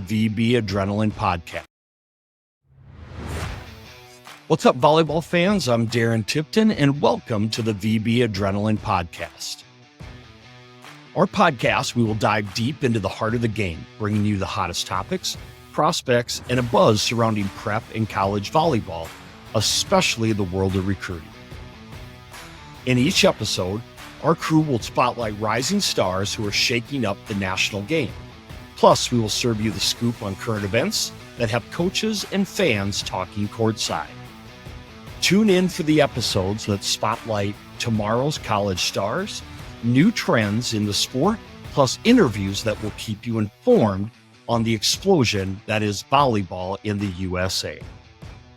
VB Adrenaline Podcast. What's up, volleyball fans? I'm Darren Tipton, and welcome to the VB Adrenaline Podcast. Our podcast, we will dive deep into the heart of the game, bringing you the hottest topics, prospects, and a buzz surrounding prep and college volleyball, especially the world of recruiting. In each episode, our crew will spotlight rising stars who are shaking up the national game. Plus, we will serve you the scoop on current events that have coaches and fans talking courtside. Tune in for the episodes that spotlight tomorrow's college stars, new trends in the sport, plus interviews that will keep you informed on the explosion that is volleyball in the USA.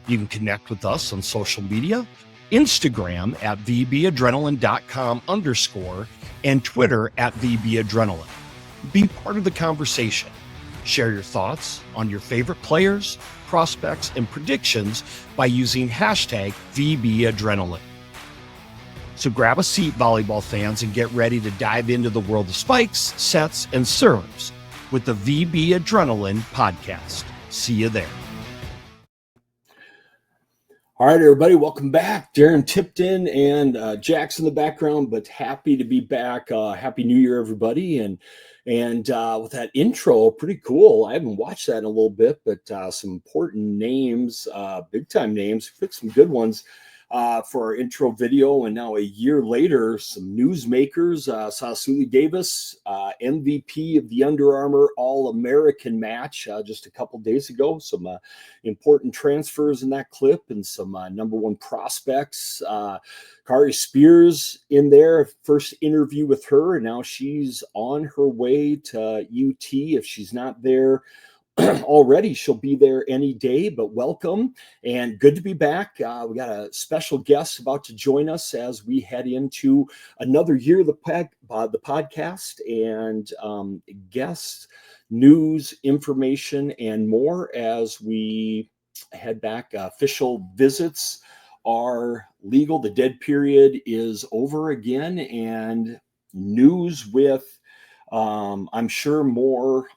You can connect with us on social media, Instagram at vbadrenaline.com_ and Twitter at vbadrenaline. Be part of the conversation. Share your thoughts on your favorite players, prospects, and predictions by using hashtag VBAdrenaline. So grab a seat, volleyball fans, and get ready to dive into the world of spikes, sets, and serves with the VB Adrenaline Podcast. See you there. All right, everybody, welcome back. Darren Tipton and Jack's in the background, but happy to be back. Happy New Year, everybody. And with that intro, pretty cool. I haven't watched that in a little bit, but some important names, big-time names, picked some good ones for our intro video. And now a year later, some newsmakers, saw Suli Davis, MVP of the Under Armour All-American match just a couple days ago. Some important transfers in that clip and some number one prospects. Kari Spears in there, first interview with her, and now she's on her way to UT. If she's not there already, she'll be there any day, but welcome and good to be back. We got a special guest about to join us as we head into another year of the podcast, and guests, news, information, and more as we head back. Official visits are legal. The dead period is over again, and news with, I'm sure, more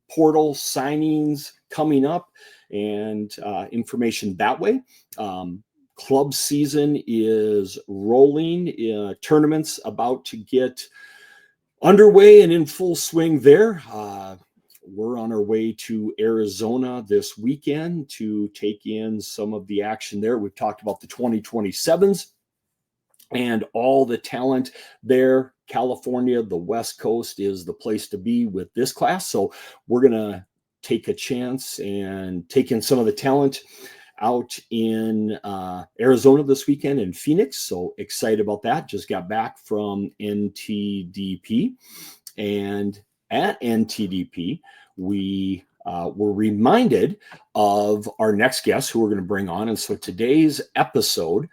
portal signings coming up and information that way. Club season is rolling. Tournaments about to get underway and in full swing there. We're on our way to Arizona this weekend to take in some of the action there. We've talked about the 2027s and all the talent there. California, the West Coast is the place to be with this class. So we're going to take a chance and take in some of the talent out in Arizona this weekend in Phoenix. So excited about that. Just got back from NTDP, and at NTDP, we were reminded of our next guest who we're going to bring on. And so today's episode,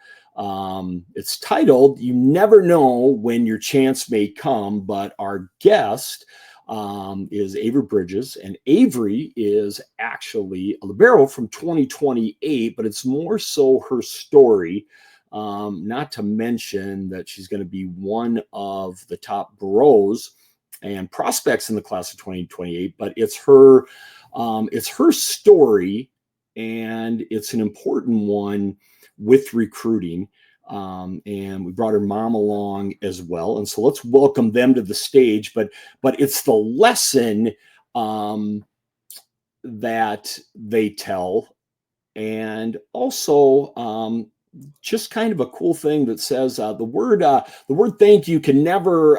it's titled, "You Never Know When Your Chance May Come," but our guest is Averi Bridges, and Averi is actually a libero from 2028, but it's more so her story. Not to mention that she's going to be one of the top bros and prospects in the class of 2028, but it's her story, and it's an important one with recruiting. And we brought her mom along as well. And so let's welcome them to the stage, but it's the lesson that they tell, and also just kind of a cool thing that says the word thank you can never,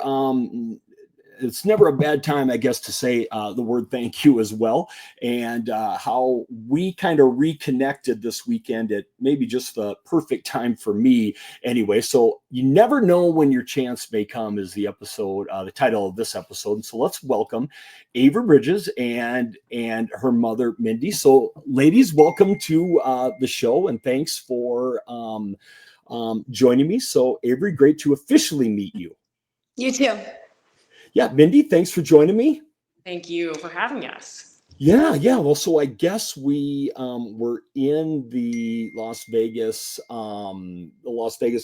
it's never a bad time, I guess, to say the word thank you as well. And how we kind of reconnected this weekend at maybe just the perfect time for me anyway. So you never know when your chance may come is the episode, the title of this episode. And so let's welcome Averi Bridges and her mother, Mindy. So ladies, welcome to the show, and thanks for joining me. So Averi, great to officially meet you. You too. Yeah, Mindy, thanks for joining me. Thank you for having us. Yeah. Well, so I guess we were in the Las Vegas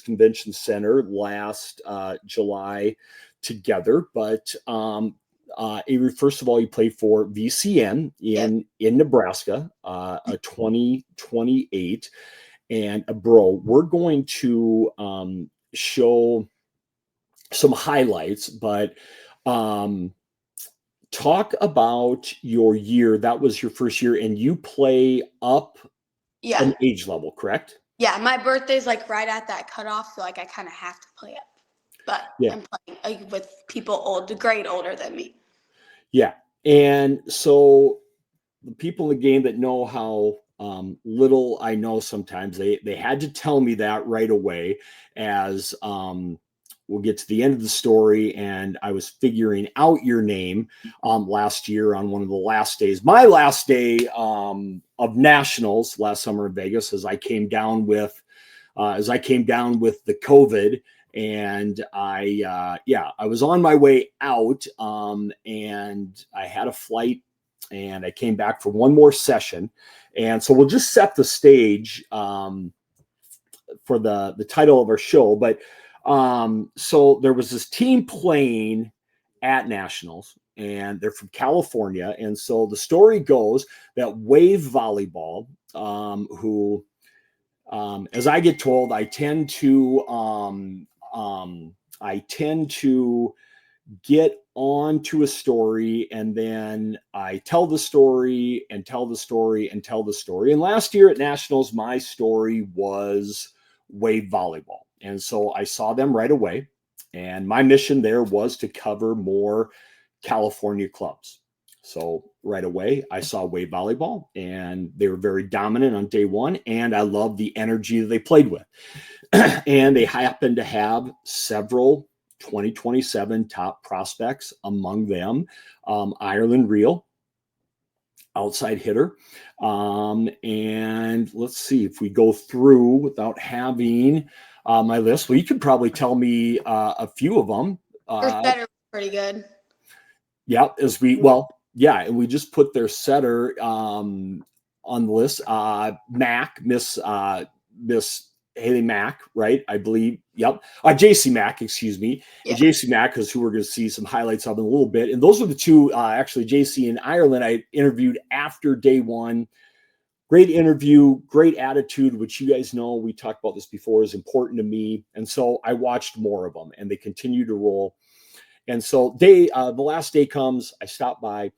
Convention Center last July together, but Avery, first of all, you played for VCN in Nebraska, a 2028, and bro, we're going to show some highlights, but talk about your year. That was your first year, and you play up an age level, correct? Yeah, my birthday's like right at that cutoff, so like I kind of have to play up. But I'm playing like with people grade older than me. Yeah, and so the people in the game that know how little I know sometimes, they had to tell me that right away as we'll get to the end of the story, and I was figuring out your name last year on one of the last days, my last day of nationals last summer in Vegas, as I came down with the COVID. And I was on my way out, and I had a flight, and I came back for one more session. And so we'll just set the stage for the title of our show. But so there was this team playing at nationals, and they're from California. And so the story goes that Wave Volleyball, who as I get told, I tend to get onto a story, and then I tell the story and tell the story and tell the story. And last year at nationals, my story was Wave Volleyball. And so I saw them right away. And my mission there was to cover more California clubs. So right away, I saw Wave Volleyball, and they were very dominant on day one. And I loved the energy that they played with. And they happened to have several 2027 top prospects, among them Ireland Real, outside hitter. And let's see if we go through without having my list. Well, you could probably tell me a few of them. Their setter was pretty good. Yeah, and we just put their setter on the list. Miss Haley Mack, right? I believe. Yep. JC Mack, excuse me. Yeah. And JC Mack is who we're going to see some highlights of in a little bit. And those are the two, actually, JC in Ireland, I interviewed after day one. Great interview, great attitude, which you guys know, we talked about this before, is important to me. And so I watched more of them, and they continue to roll. And so the last day comes, I stop by,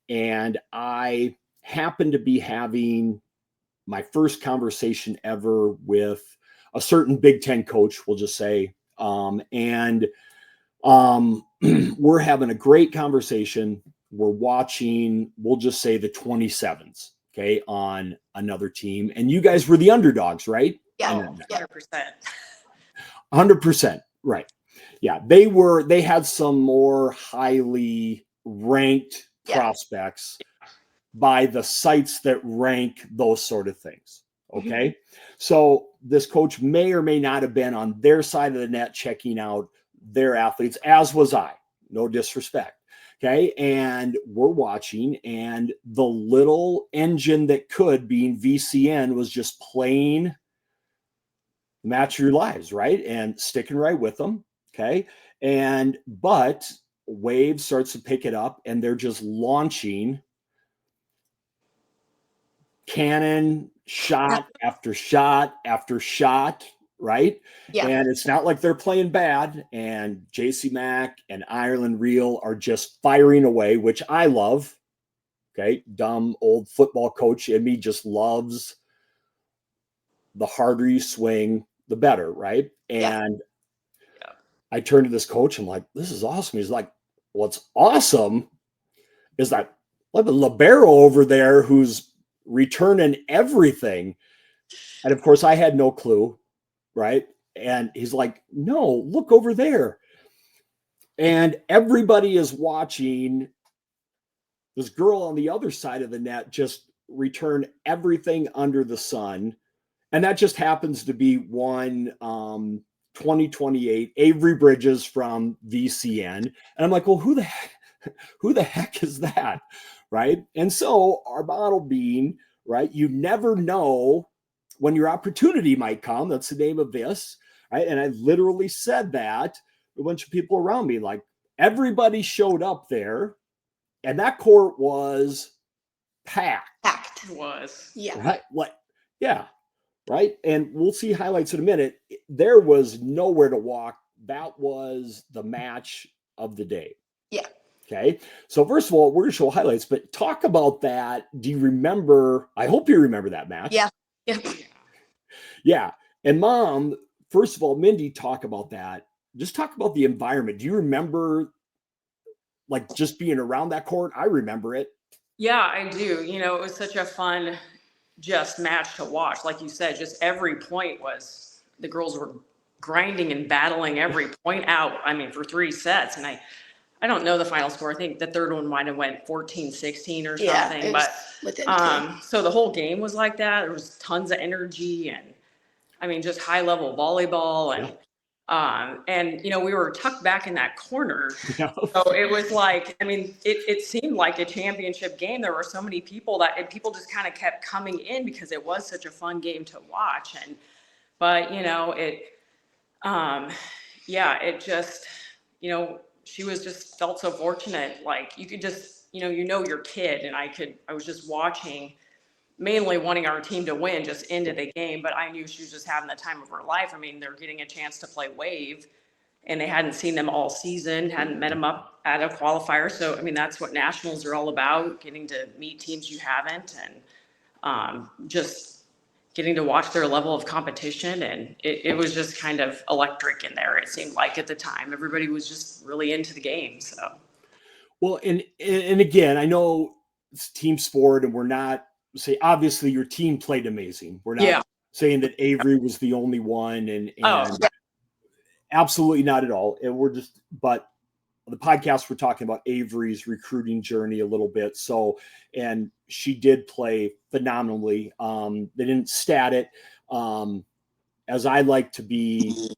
and I happen to be having my first conversation ever with a certain Big Ten coach, we'll just say. We're having a great conversation. We're watching, we'll just say, the 27s, okay, on another team. And you guys were the underdogs, right? Yeah, 100%. 100%, right. Yeah, they had some more highly ranked prospects by the sites that rank those sort of things. Okay. Mm-hmm. So this coach may or may not have been on their side of the net checking out their athletes, as was I. No disrespect. Okay. And we're watching, and the little engine that could, being VCN, was just playing match your lives, right? And sticking right with them. Okay. But Wave starts to pick it up, and they're just launching cannon shot after shot after shot, right? Yeah. And it's not like they're playing bad. And JC Mack and Ireland Real are just firing away, which I love. Okay. Dumb old football coach in me just loves the harder you swing, the better, right? And I turned to this coach, I'm like, this is awesome. He's like, what's awesome is that I have a libero over there who's returning everything. And of course, I had no clue, right? And he's like, no, look over there. And everybody is watching this girl on the other side of the net just return everything under the sun. And that just happens to be one 2028 Averi Bridges from VCN. And I'm like, well, who the heck is that? Right. And so our model being, right, you never know when your opportunity might come. That's the name of this. Right. And I literally said that to a bunch of people around me, like everybody showed up there. and that court was packed. It was. Yeah. Right? Like, yeah. Right. And we'll see highlights in a minute. There was nowhere to walk. That was the match of the day. Yeah. Okay. So first of all, we're going to show highlights, but talk about that. Do you remember? I hope you remember that match. Yeah. Yeah. Yeah. And Mom, first of all, Mindy, talk about that. Just talk about the environment. Do you remember like just being around that court? I remember it. Yeah, I do. It was such a fun just match to watch. Like you said, just every point was the girls were grinding and battling every point out. I mean, for 3 sets. And I don't know the final score. I think the third one might have went 14-16 or something. It was within so the whole game was like that. There was tons of energy and I mean, just high level volleyball and we were tucked back in that corner. Yeah. So it was like, I mean, it seemed like a championship game. There were so many people and people just kind of kept coming in because it was such a fun game to watch. But it just, she was just felt so fortunate. Like you could just, your kid and I was just watching, mainly wanting our team to win just into the game, but I knew she was just having the time of her life. I mean, they're getting a chance to play Wave and they hadn't seen them all season, hadn't met them up at a qualifier. So, I mean, that's what nationals are all about, getting to meet teams you haven't and just getting to watch their level of competition. And it was just kind of electric in there. It seemed like at the time, everybody was just really into the game. So, well, and again, I know it's team sport and we're not, say obviously your team played amazing. We're not saying that Averi was the only one and absolutely not at all. And but the podcast we're talking about Averi's recruiting journey a little bit. So, and she did play phenomenally. They didn't stat it. As I like to be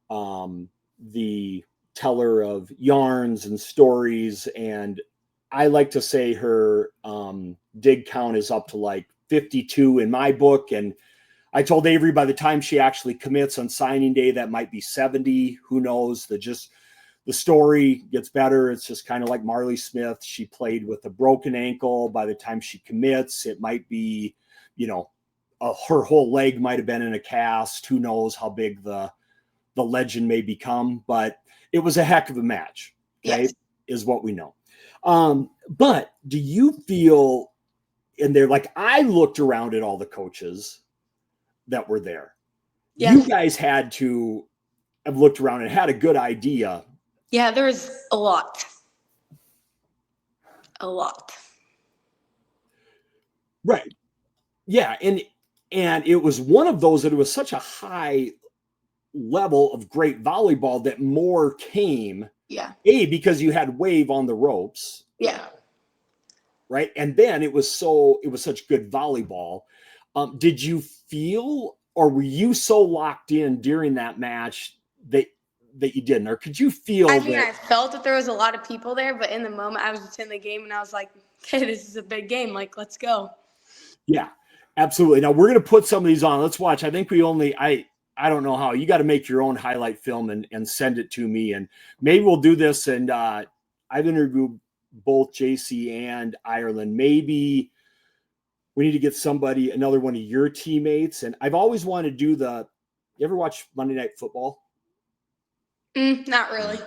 the teller of yarns and stories, and I like to say her dig count is up to like 52 in my book. And I told Averi by the time she actually commits on signing day, that might be 70. Who knows? The story gets better. It's just kind of like Marley Smith. She played with a broken ankle. By the time she commits, it might be, her whole leg might have been in a cast. Who knows how big the legend may become, but it was a heck of a match. Okay. Is what we know. But do you feel in there, like I looked around at all the coaches that were there. Yeah. You guys had to have looked around and had a good idea. Yeah, there was a lot. A lot. Right. Yeah. And it was one of those that it was such a high level of great volleyball that more came. Yeah. Because you had Wave on the ropes. Yeah. Right. And then it was such good volleyball. Did you feel, or were you so locked in during that match that you didn't, or could you feel? I mean, I felt that there was a lot of people there, but in the moment I was just in the game and I was like, okay, this is a big game. Like, let's go. Yeah, absolutely. Now we're going to put some of these on. Let's watch. I think I don't know how. You got to make your own highlight film and send it to me. And maybe we'll do this. And I've interviewed both JC and Ireland. Maybe we need to get another one of your teammates. And I've always wanted to do you ever watch Monday Night Football? Not really.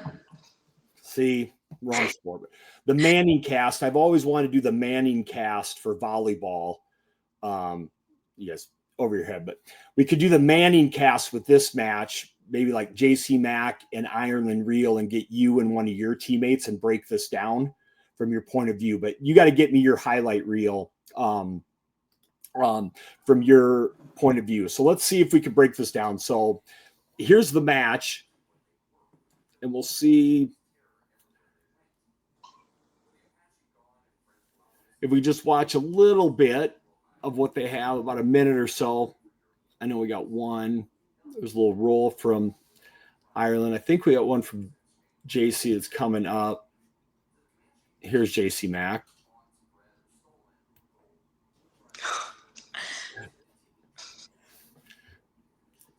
See, wrong sport. But the Manning cast. I've always wanted to do the Manning cast for volleyball. You guys over your head, but we could do the Manning cast with this match, maybe like JC Mack and Ireland Reel, and get you and one of your teammates and break this down from your point of view. But you got to get me your highlight reel from your point of view. So let's see if we can break this down. So here's the match, and we'll see if we just watch a little bit of what they have, about a minute or so. I know we got one. There's a little roll from Ireland. I think we got one from JC that's coming up. Here's JC Mack.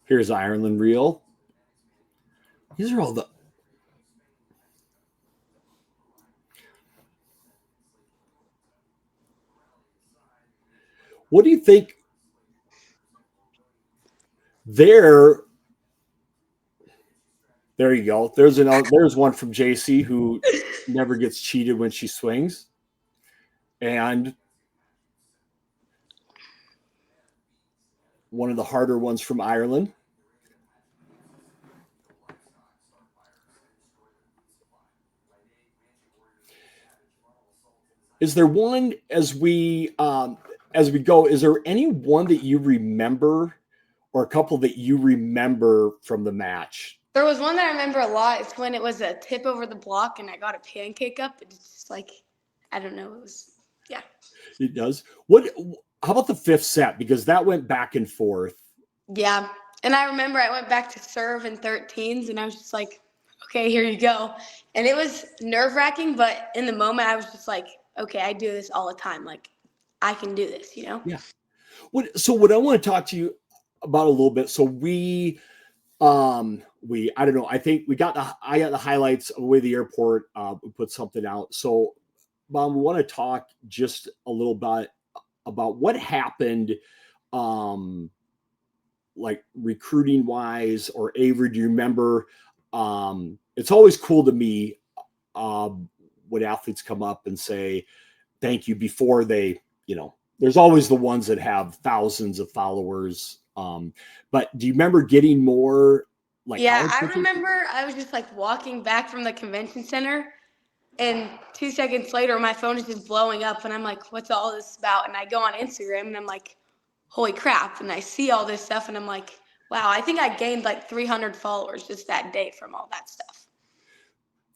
Here's Ireland Reel. These are all What do you think there you go. There's one from JC who never gets cheated when she swings. And one of the harder ones from Ireland. Is there one as we go? Is there any one that you remember, or a couple that you remember from the match? There was one that I remember a lot. It's when it was a tip over the block and I got a pancake up. It's just like, I don't know. It was, yeah. It does. How about the fifth set? Because that went back and forth. Yeah. And I remember I went back to serve in 13s and I was just like, okay, here you go. And it was nerve-wracking, but in the moment I was just like, okay, I do this all the time. Like, I can do this, you know? Yeah. So what I want to talk to you about a little bit. So I don't know. I think I got the highlights of the way the airport we put something out. So, Mom, we want to talk just a little bit about what happened, like recruiting wise, or Avery. Do you remember? It's always cool to me when athletes come up and say thank you before they, there's always the ones that have thousands of followers. But do you remember getting more? Yeah, I remember I was just like walking back from the convention center and 2 seconds later, my phone is just blowing up and I'm like, what's all this about? And I go on Instagram and I'm like, holy crap. And I see all this stuff and I'm like, wow, I think I gained like 300 followers just that day from all that stuff.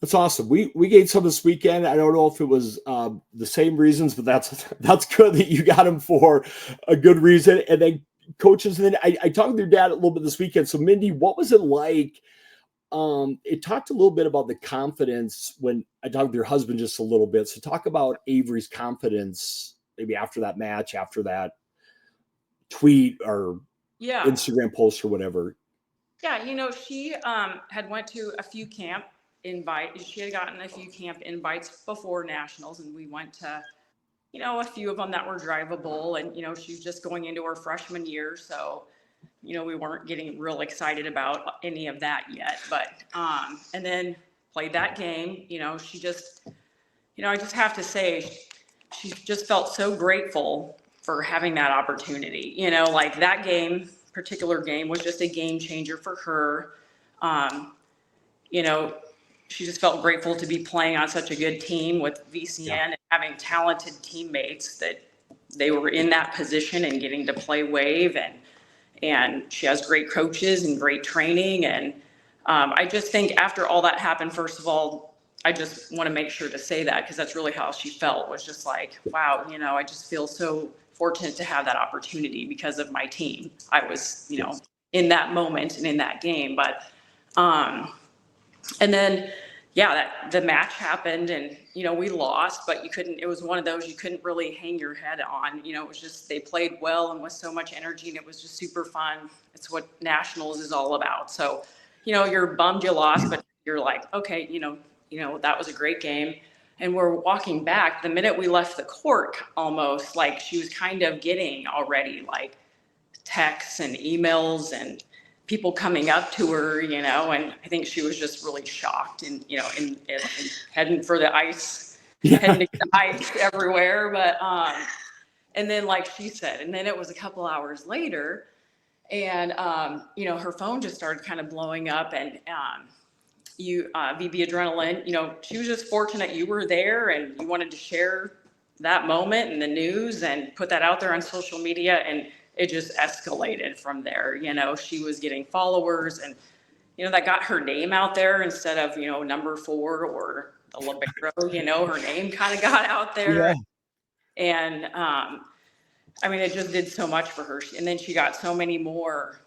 That's awesome. We gained some this weekend. I don't know if it was the same reasons, but that's good that you got them for a good reason. And then coaches, and then I talked with your dad a little bit this weekend. So Mindy, what was it like? It talked a little bit about the confidence when I talked with your husband just a little bit. So talk about Avery's confidence, maybe after that match, after that tweet or Instagram post or whatever. Yeah, she had went to a few camp invites. She had gotten a few camp invites before nationals, and we went to a few of them that were drivable, and she was just going into her freshman year, so we weren't getting real excited about any of that yet. But and then played that game. She just I just have to say she just felt so grateful for having that opportunity. Like that particular game was just a game changer for her. She just felt grateful to be playing on such a good team with VCN and having talented teammates that they were in that position and getting to play wave, and she has great coaches and great training. And I just think after all that happened, first of all, I just want to make sure to say that, because that's really how she felt, was just like, wow, I just feel so fortunate to have that opportunity because of my team. I was, in that moment and in that game. But and then, the match happened and, we lost, but it was one of those you couldn't really hang your head on. It was just, they played well and with so much energy, and it was just super fun. It's what nationals is all about. So, you're bummed you lost, but you're like, okay, that was a great game. And we're walking back. The minute we left the court, almost like she was kind of getting already like texts and emails and people coming up to her, and I think she was just really shocked and, and heading for the ice, heading to the ice everywhere. But, and then like she said, and then it was a couple hours later and, her phone just started kind of blowing up, and, VB Adrenaline, she was just fortunate you were there and you wanted to share that moment and the news and put that out there on social media, and it just escalated from there. She was getting followers, and that got her name out there instead of number 4 or the libero. Her name kind of got out there. And it just did so much for her. And then she got so many more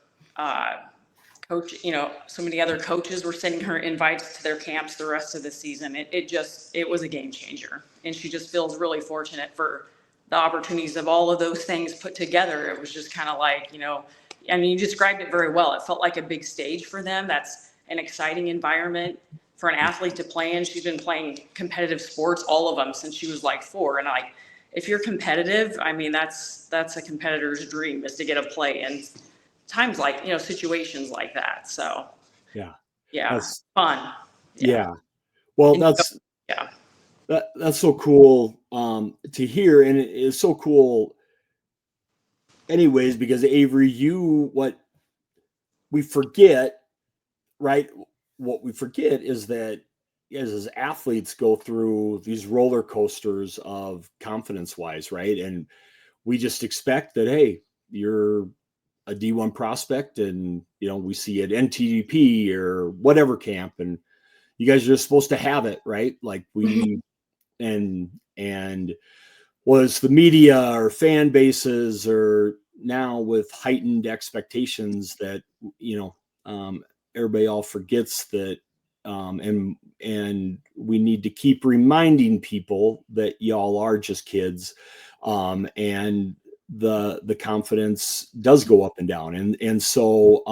so many other coaches were sending her invites to their camps the rest of the season. It was a game changer, and she just feels really fortunate for the opportunities of all of those things put together. It was just kind of like, you described it very well. It felt like a big stage for them. That's an exciting environment for an athlete to play in. She's been playing competitive sports, all of them, since she was like 4. And if you're competitive, I mean, that's a competitor's dream, is to get a play in times like, situations like that. So Yeah. yeah, That's fun. yeah. Well, And, yeah. that's so cool to hear. And it is so cool anyways, because Avery, what we forget, right? What we forget is that as athletes go through these roller coasters of confidence wise, right? And we just expect that, hey, you're a D1 prospect and, we see at NTDP or whatever camp and you guys are just supposed to have it, right? Like and was the media or fan bases or now with heightened expectations that everybody all forgets that and we need to keep reminding people that y'all are just kids, and the confidence does go up and down, and so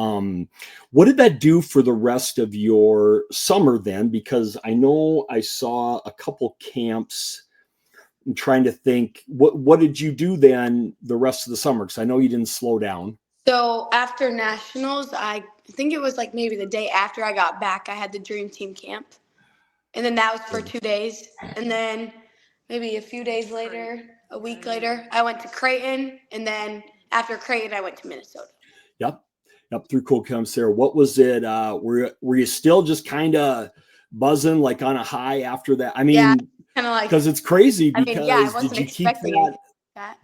what did that do for the rest of your summer then? Because I know I saw a couple camps. I'm trying to think, what did you do then the rest of the summer? Because I know you didn't slow down. So after nationals, I think it was like maybe the day after I got back, I had the dream team camp. And then that was for 2 days. And then maybe a few days later, a week later, I went to Creighton. And then after Creighton, I went to Minnesota. Yep. Through cool camps there. What was it? Were you still just kind of buzzing like on a high after that? I mean, yeah, kind of like, because it's crazy. Because I wasn't did you keep expecting that?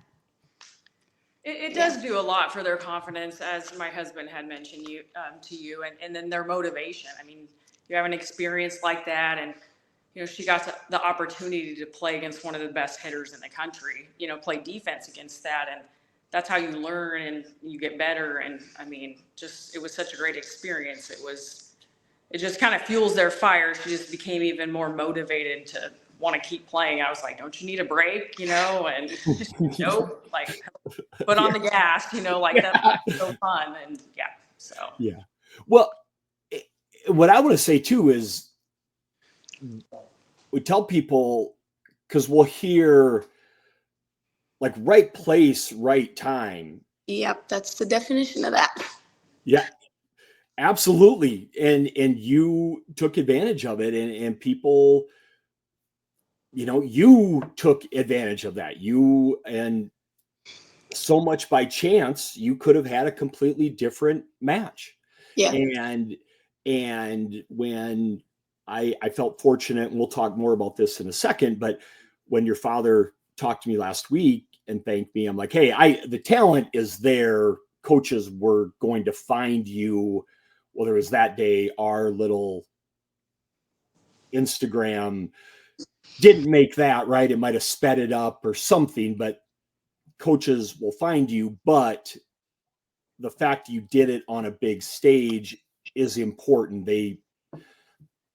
It does do a lot for their confidence, as my husband had mentioned to you, and then their motivation. I mean, you have an experience like that, and she got the opportunity to play against one of the best hitters in the country. Play defense against that, and that's how you learn and you get better. And I mean, it was such a great experience. It just kind of fuels their fire. She just became even more motivated to want to keep playing. I was like, don't you need a break? And nope, like put on the gas, like that's so fun. And so. Yeah. Well, what I want to say too is we tell people, because we'll hear like right place, right time. Yep, that's the definition of that. Yeah. Absolutely. And you took advantage of it, and people, you took advantage of that. And so much by chance, you could have had a completely different match. Yeah. And when I felt fortunate, and we'll talk more about this in a second, but when your father talked to me last week and thanked me, I'm like, hey, the talent is there. Coaches were going to find you. Whether it was that day, our little Instagram didn't make that, right? It might have sped it up or something, but coaches will find you. But the fact you did it on a big stage is important.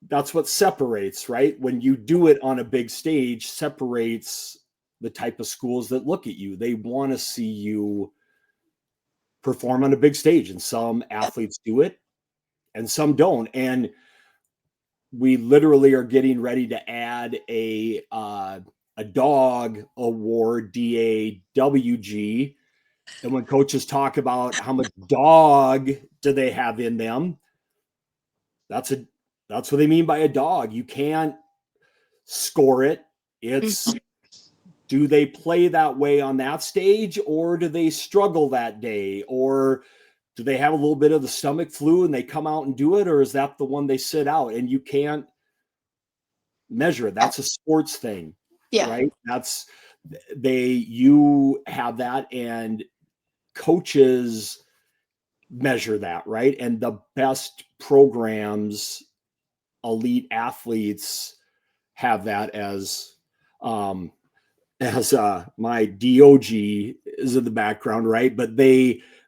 That's what separates, right? When you do it on a big stage, separates the type of schools that look at you. They want to see you perform on a big stage, and some athletes do it and some don't. And we literally are getting ready to add a dog award, DAWG. And when coaches talk about how much dog do they have in them, that's what they mean by a dog. You can't score it. It's do they play that way on that stage, or do they struggle that day, or do they have a little bit of the stomach flu and they come out and do it, or is that the one they sit out? And you can't measure it. That's a sports thing, right? You have that, and coaches measure that, right? And the best programs, elite athletes have that as my DOG is in the background, right? But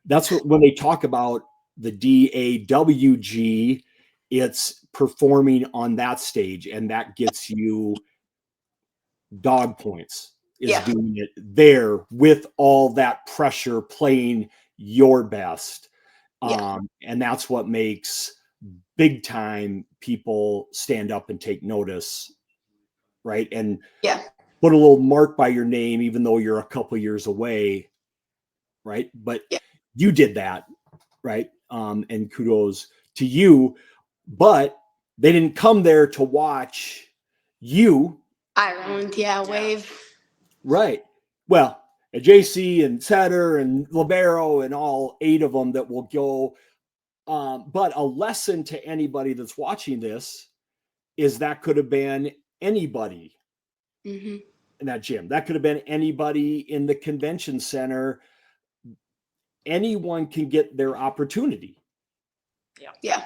that's what, when they talk about the DAWG, it's performing on that stage, and that gets you dog points, is doing it there with all that pressure, playing your best. And that's what makes big time people stand up and take notice, right? And put a little mark by your name, even though you're a couple years away, right? But Yeah. you did that, right? And kudos to you. But they didn't come there to watch you. Ireland, yeah, wave. Right. Well, JC and Setter and Libero and all 8 of them that will go. But a lesson to anybody that's watching this is that could have been anybody Mm-hmm. in that gym. That could have been anybody in the convention center. Anyone can get their opportunity. Yeah.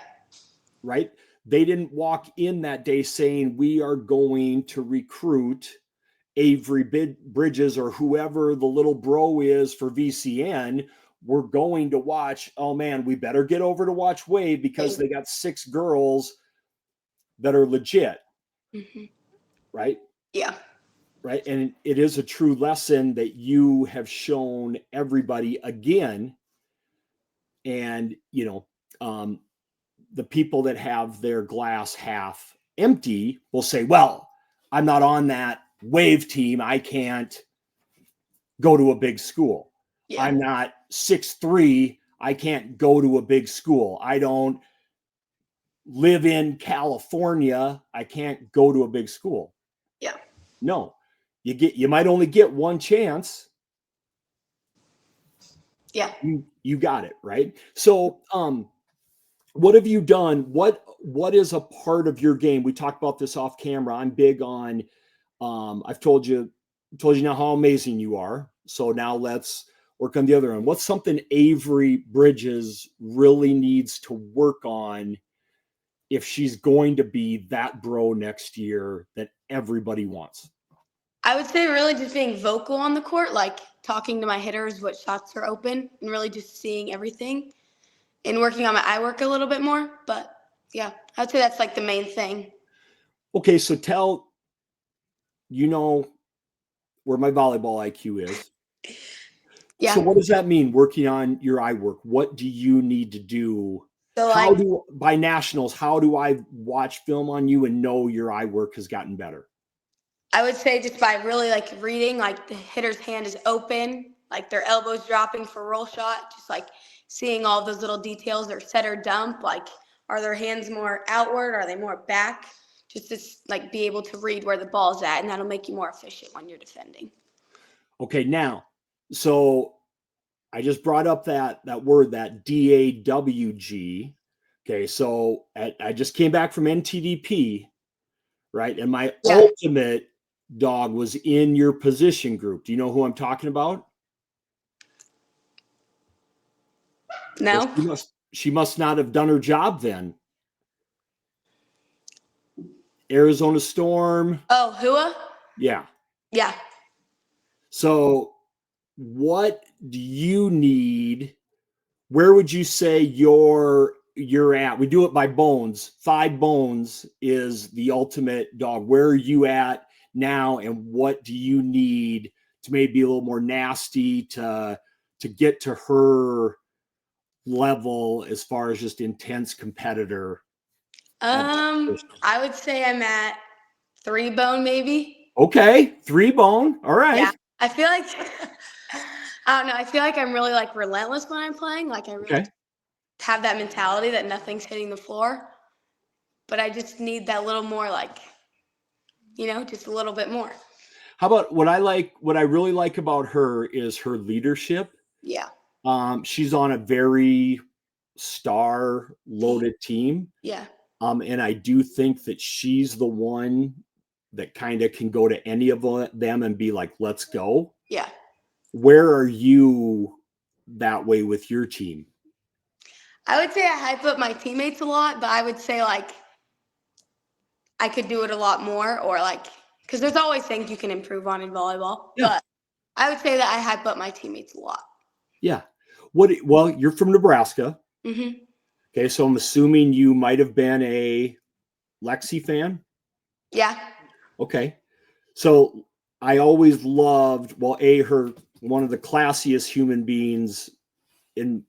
Right? They didn't walk in that day saying, we are going to recruit Averi Bridges or whoever the little bro is for VCN. We're going to watch, oh man, we better get over to watch Wave because they got 6 girls that are legit. Mm-hmm. Right? Yeah. Right. And it is a true lesson that you have shown everybody again. And, the people that have their glass half empty will say, well, I'm not on that Wave team. I can't go to a big school. Yeah. I'm not 6'3". I can't go to a big school. I don't live in California. I can't go to a big school. Yeah. No, you might only get one chance. Yeah. You got it, right? So, what have you done? What is a part of your game? We talked about this off camera. I'm big on, I've told you now how amazing you are. So now let's work on the other end. What's something Averi Bridges really needs to work on if she's going to be that bro next year that everybody wants? I would say really just being vocal on the court, like talking to my hitters, what shots are open, and really just seeing everything and working on my eye work a little bit more. But yeah, I would say that's like the main thing. Okay, so tell, where my volleyball IQ is. Yeah. So what does that mean, working on your eye work? What do you need to do? So by nationals, how do I watch film on you and know your eye work has gotten better? I would say just by really like reading, like the hitter's hand is open, like their elbows dropping for roll shot, just like seeing all those little details, their setter dump, like are their hands more outward, are they more back? Just to like be able to read where the ball's at, and that'll make you more efficient when you're defending. Okay, now, so I just brought up that word, that DAWG. Okay, so I just came back from NTDP, right? And my ultimate dog was in your position group. Do you know who I'm talking about? No. Well, she must not have done her job then. Arizona Storm. Oh, Hua? Yeah. Yeah. So what do you need? Where would you say you're at? We do it by bones. 5 bones is the ultimate dog. Where are you at now, and what do you need to maybe be a little more nasty to get to her level as far as just intense competitor? I would say I'm at 3 bone maybe. Okay, 3 bone. All right. Yeah. I feel like I don't know. I feel like I'm really like relentless when I'm playing. Like I really have that mentality that nothing's hitting the floor. But I just need that little more, like, just a little bit more. How about what I really like about her is her leadership. Yeah. She's on a very star loaded team. Yeah. And I do think that she's the one that kind of can go to any of them and be like, let's go. Yeah. Where are you that way with your team? I would say I hype up my teammates a lot, but I would say like I could do it a lot more, or like, because there's always things you can improve on in volleyball. Yeah. But I would say that I hype up my teammates a lot. Yeah. Well, you're from Nebraska. Mm-hmm. Okay, so I'm assuming you might have been a Lexi fan. Yeah. Okay. So I always loved, her one of the classiest human beings in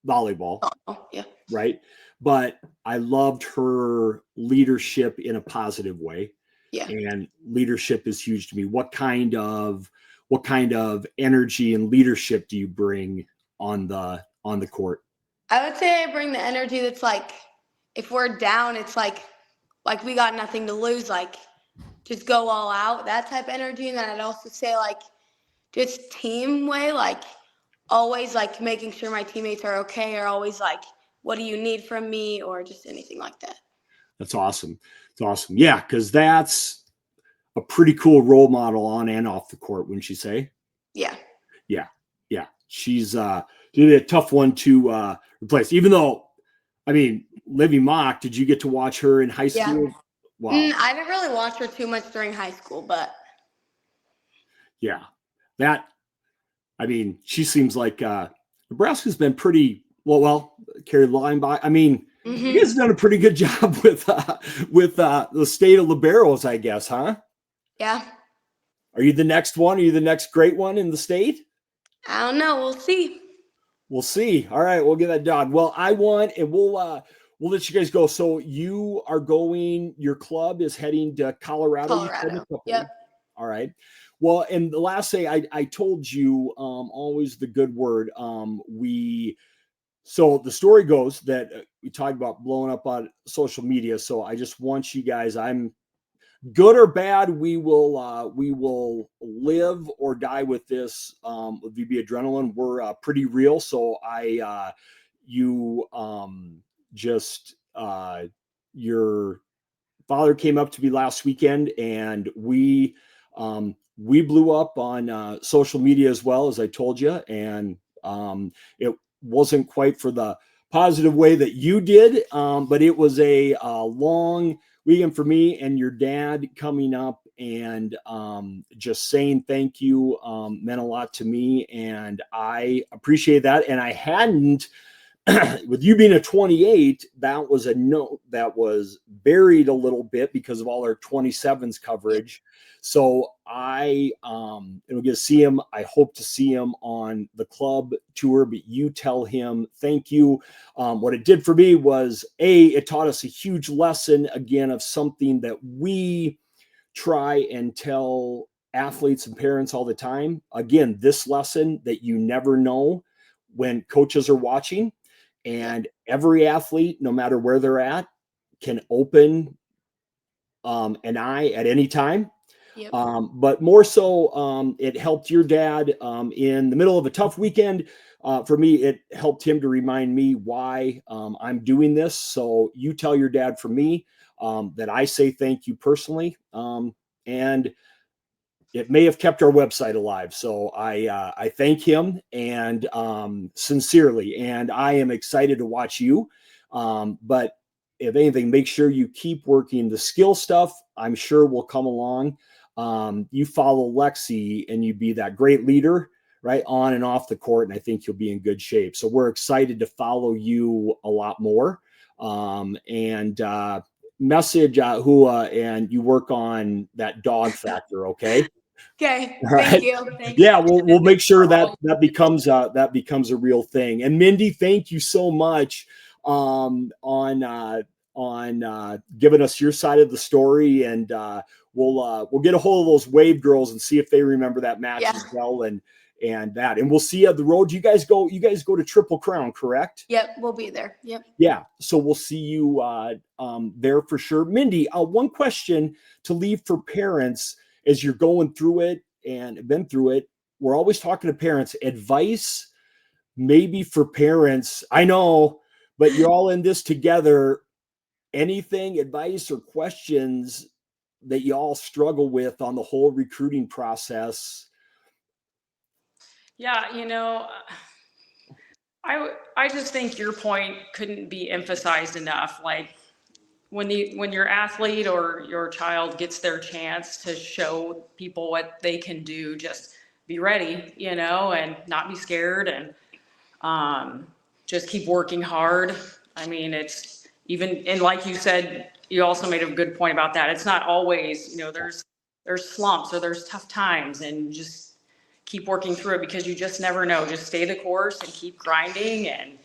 volleyball. Oh, yeah. Right. But I loved her leadership in a positive way. Yeah. And leadership is huge to me. What kind of energy and leadership do you bring on the court? I would say I bring the energy that's like, if we're down, it's like we got nothing to lose, like just go all out, that type of energy. And then I'd also say like just team way, like always like making sure my teammates are okay, or always like, what do you need from me, or just anything like that. That's awesome. It's awesome. Yeah, because that's a pretty cool role model on and off the court, wouldn't you say? Yeah. Yeah. Yeah. She's a tough one to replace. Even though, I mean, Livy Mock, did you get to watch her in high school? Yeah. Wow. I didn't really watch her too much during high school, but yeah, I mean, she seems like Nebraska's been pretty well carried line by. I mean, you guys have done a pretty good job with the state of liberos, I guess, huh? Yeah. Are you the next one? Are you the next great one in the state? I don't know. We'll see. We'll see. All right, we'll get that done. Well, we'll let you guys go. So you are going. Your club is heading to Colorado. Yep. All right. Well, and the last thing I told you, always the good word. So the story goes that we talked about blowing up on social media. So I just want you guys, I'm good or bad, we will live or die with this with VB Adrenaline. We're pretty real. So your father came up to me last weekend, and we blew up on social media as well, as I told you, and it wasn't quite for the positive way that you did, but it was a long weekend for me, and your dad coming up and just saying thank you meant a lot to me, and I appreciate that. And I hadn't, with you being a 28, that was a note that was buried a little bit because of all our 27s coverage. So I am going to see him. I hope to see him on the club tour, but you tell him thank you. What it did for me was, it taught us a huge lesson, again, of something that we try and tell athletes and parents all the time. Again, this lesson that you never know when coaches are watching, and every athlete, no matter where they're at, can open an eye at any time. Yep. But more so, it helped your dad in the middle of a tough weekend. For me, it helped him to remind me why I'm doing this. So you tell your dad from me that I say thank you personally. And it may have kept our website alive. So I thank him, and sincerely, and I am excited to watch you. But if anything, make sure you keep working the skill stuff. I'm sure will come along. You follow Lexi, and you be that great leader, right, on and off the court, and I think you'll be in good shape. So we're excited to follow you a lot more. Message Hua, and you work on that dog factor, okay? Okay. All right. Thank you. Yeah, we'll make sure that becomes a real thing. And Mindy, thank you so much on giving us your side of the story, and we'll get a hold of those Wave girls and see if they remember that match as well, and we'll see you at the road. You guys go to Triple Crown, correct? Yep, we'll be there. Yep. Yeah, so we'll see you there for sure. Mindy, one question to leave for parents as you're going through it and been through it. We're always talking to parents. Advice maybe for parents. I know, but you're all in this together. Anything, advice or questions that you all struggle with on the whole recruiting process? Yeah, I just think your point couldn't be emphasized enough. Like when your athlete or your child gets their chance to show people what they can do, just be ready, and not be scared, and just keep working hard. I mean, it's even, and like you said, you also made a good point about that. It's not always, there's slumps or there's tough times, and just keep working through it, because you just never know. Just stay the course and keep grinding, and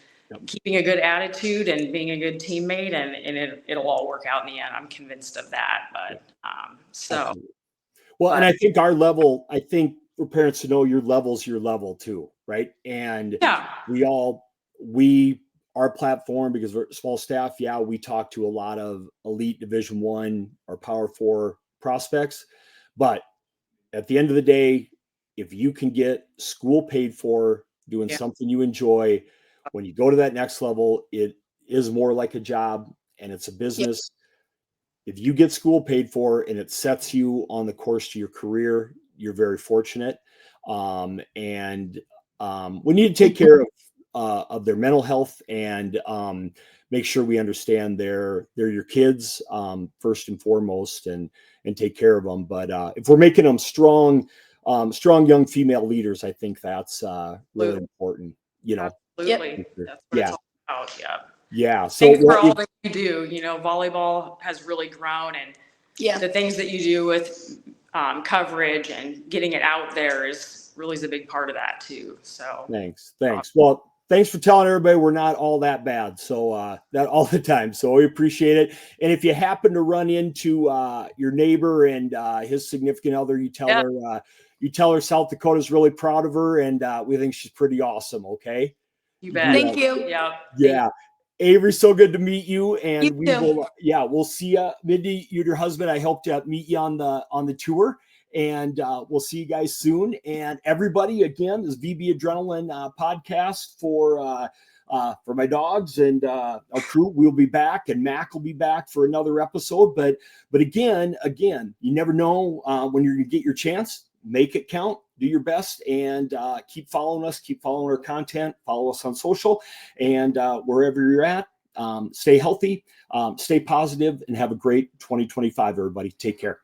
keeping a good attitude and being a good teammate, and it'll all work out in the end. I'm convinced of that. But so. Absolutely. Well, and I think I think for parents to know your level's your level too, right? And Yeah. our platform, because we're a small staff, we talk to a lot of elite Division I or Power 4 prospects. But at the end of the day, if you can get school paid for, doing something you enjoy, when you go to that next level, it is more like a job and it's a business. If you get school paid for and it sets you on the course to your career, you're very fortunate. And we need to take care of their mental health and make sure we understand they're your kids first and foremost, and take care of them. But if we're making them strong young female leaders, I think that's really important. Absolutely. That's what it's all about. Yeah. Yeah. So thanks for all that you do. Volleyball has really grown, and the things that you do with coverage and getting it out there is a big part of that too. So thanks. Well, thanks for telling everybody we're not all that bad. So that all the time. So we appreciate it. And if you happen to run into your neighbor and his significant other, you tell her South Dakota's really proud of her, and we think she's pretty awesome. Okay. You bet. Thank you. Yeah. Avery, so good to meet you. And we'll see you. Mindy, you and your husband, I hope to meet you on the tour, and we'll see you guys soon. And everybody, again, this VB Adrenaline podcast for my dogs and our crew. We'll be back, and Mac will be back for another episode. But again, you never know when you're going to get your chance. Make it count. Do your best, and keep following us. Keep following our content. Follow us on social, and wherever you're at, stay healthy, stay positive, and have a great 2025, everybody. Take care.